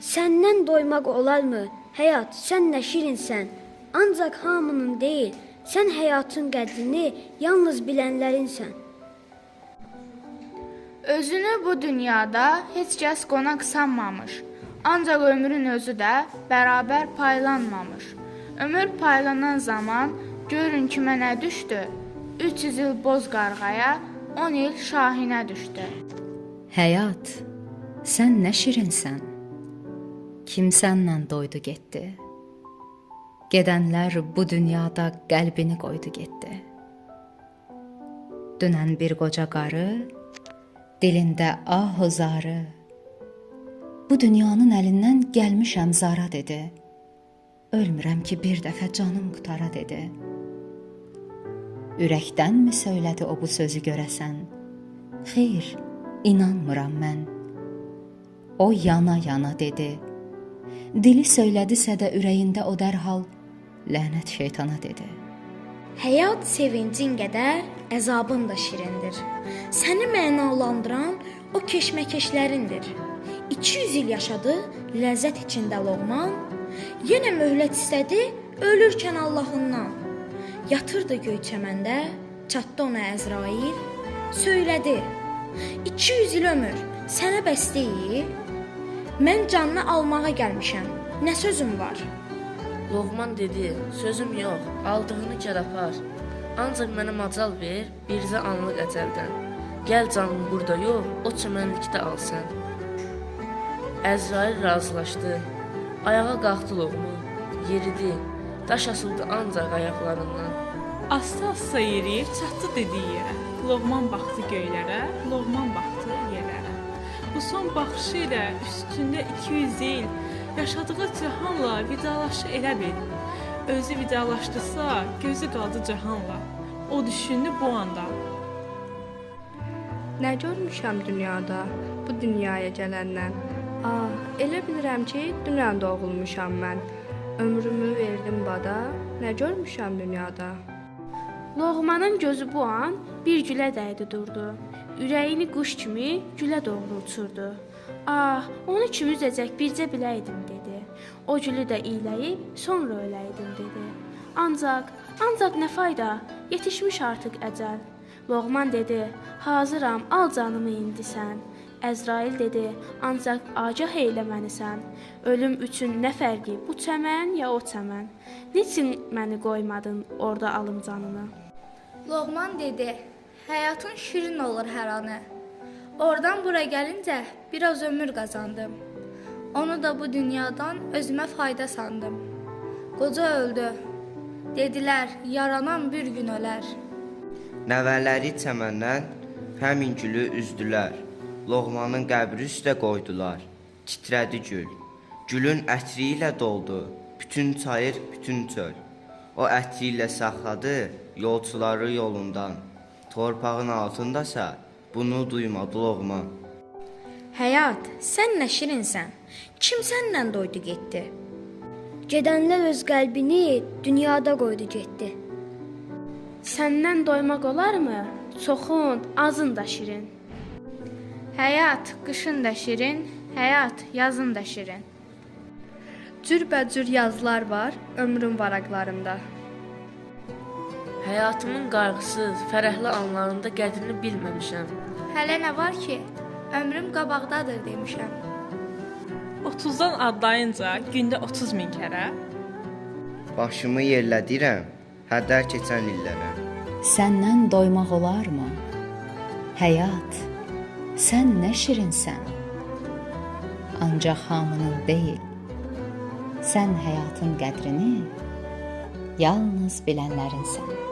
Səndən doymaq olarmı? Həyat, sən nə şirinsən. Ancaq hamının deyil, sən həyatın qədrini yalnız bilənlərinsən. Özünü bu dünyada heç kəs qonaq sanmamış. Ancaq ömrün özü də bərabər paylanmamış. Ömür paylanan zaman görün kimə nə düşdü? 300 il boz qarğaya, 10 il şahinə düşdü. Həyat, sən nə şirinsən. Kim səndən doydu getdi? Gedənlər bu dünyada qəlbini qoydu getdi. Dünən bir qoca qarı, dilində ahuzarı, bu dünyanın əlindən gəlmişəm zara dedi. Ölmürəm ki bir dəfə canım qutara dedi. Ürəkdənmi söylədi o bu sözü görəsən? Xeyr, inanmıram mən. O yana-yana dedi. Dili söylədisə də ürəyində o dərhal lənət şeytana dedi. Həyat sevincin qədər əzabın da şirindir. Səni mənalandıran o keşməkeşlərindir. 200 il yaşadı, ləzzət içində Loğman, yenə möhlət istədi, ölürkən Allahından. Yatırdı göyçəməndə, çatdı ona Əzrail, söylədi, 200 il ömür sənə bəs deyil, mən canını almağa gəlmişəm, nə sözüm var? Loğman dedi, sözüm yox, aldığını gəl apar. Ancaq mənə macal ver, birzə anlıq əcəldən. Gəl canım burada yox, o çəmənlikdə al sən. Əzrail razılaşdı, ayağa qalxdı Loğman, yeridi, daş asıldı ancaq ayaqlarından. Asta-asta yeriyib çatdı dediyi yerə. Loğman baxdı göylərə, Loğman baxdı yerlərə. Bu son baxışı ilə üstündə 200 il yaşadığı cahanla vidalaşı elə bil. Özü vidalaşdısa, gözü qaldı cahanla. O düşündü bu anda. Nə görmüşəm dünyada, bu dünyaya gələndən. Ah, elə bilirəm ki, dünən doğulmuşam mən. Ömrümü verdim bada, nə görmüşəm dünyada. Loğmanın gözü bu an bir gülə dəydi durdu. Ürəyini quş kimi gülə doğru uçurdu. Ah, onu kim üzəcək bircə biləydim dedi. O gülü də iyləyib sonra öləydim dedi. Ancaq nə fayda, yetişmiş artıq əcəl. Loğman dedi, hazıram, al canımı indi sən. Əzrail dedi, ancaq agah eylə məni sən. Ölüm üçün nə fərqi, bu çəmən ya o çəmən? Niçin məni qoymadın orada alım canını? Loğman dedi, həyatın şirin olur hər anı. Oradan bura gəlincə biraz ömür qazandım. Onu da bu dünyadan özümə fayda sandım. Qoca öldü. Dedilər, yaranan bir gün ölər. Nəvələri çəməndən həmin gülü üzdülər. Loğmanın qəbri üstə qoydular. Titrədi gül. Gülün ətri ilə doldu. Bütün çayır, bütün çöl. O ətri ilə saxladı yolçuları yolundan. Torpağın altındasa bunu duymadı Loğman. Həyat, sən nə şirinsən. Kim səndən doydu getdi? Gedənlər öz qəlbini dünyada qoydu getdi. Səndən doymaq olarmı? Çoxun, azın da şirin. Həyat qışın da şirin, həyat yazın da şirin. Cürbəcür yazılar var ömrün varaqlarında. Həyatımın qayğısız, fərəhli anlarında qədrini bilməmişəm. Hələ nə var ki, ömrüm qabaqdadır demişəm. 30-dan adlayınca gündə 30 min kərə. Başımı yerlədirəm, hədər keçən illərə. Səndən doymaq olarmı? Həyat, sən nə şirinsən. Ancaq hamının deyil, sən həyatın qədrini yalnız bilənlərinsən.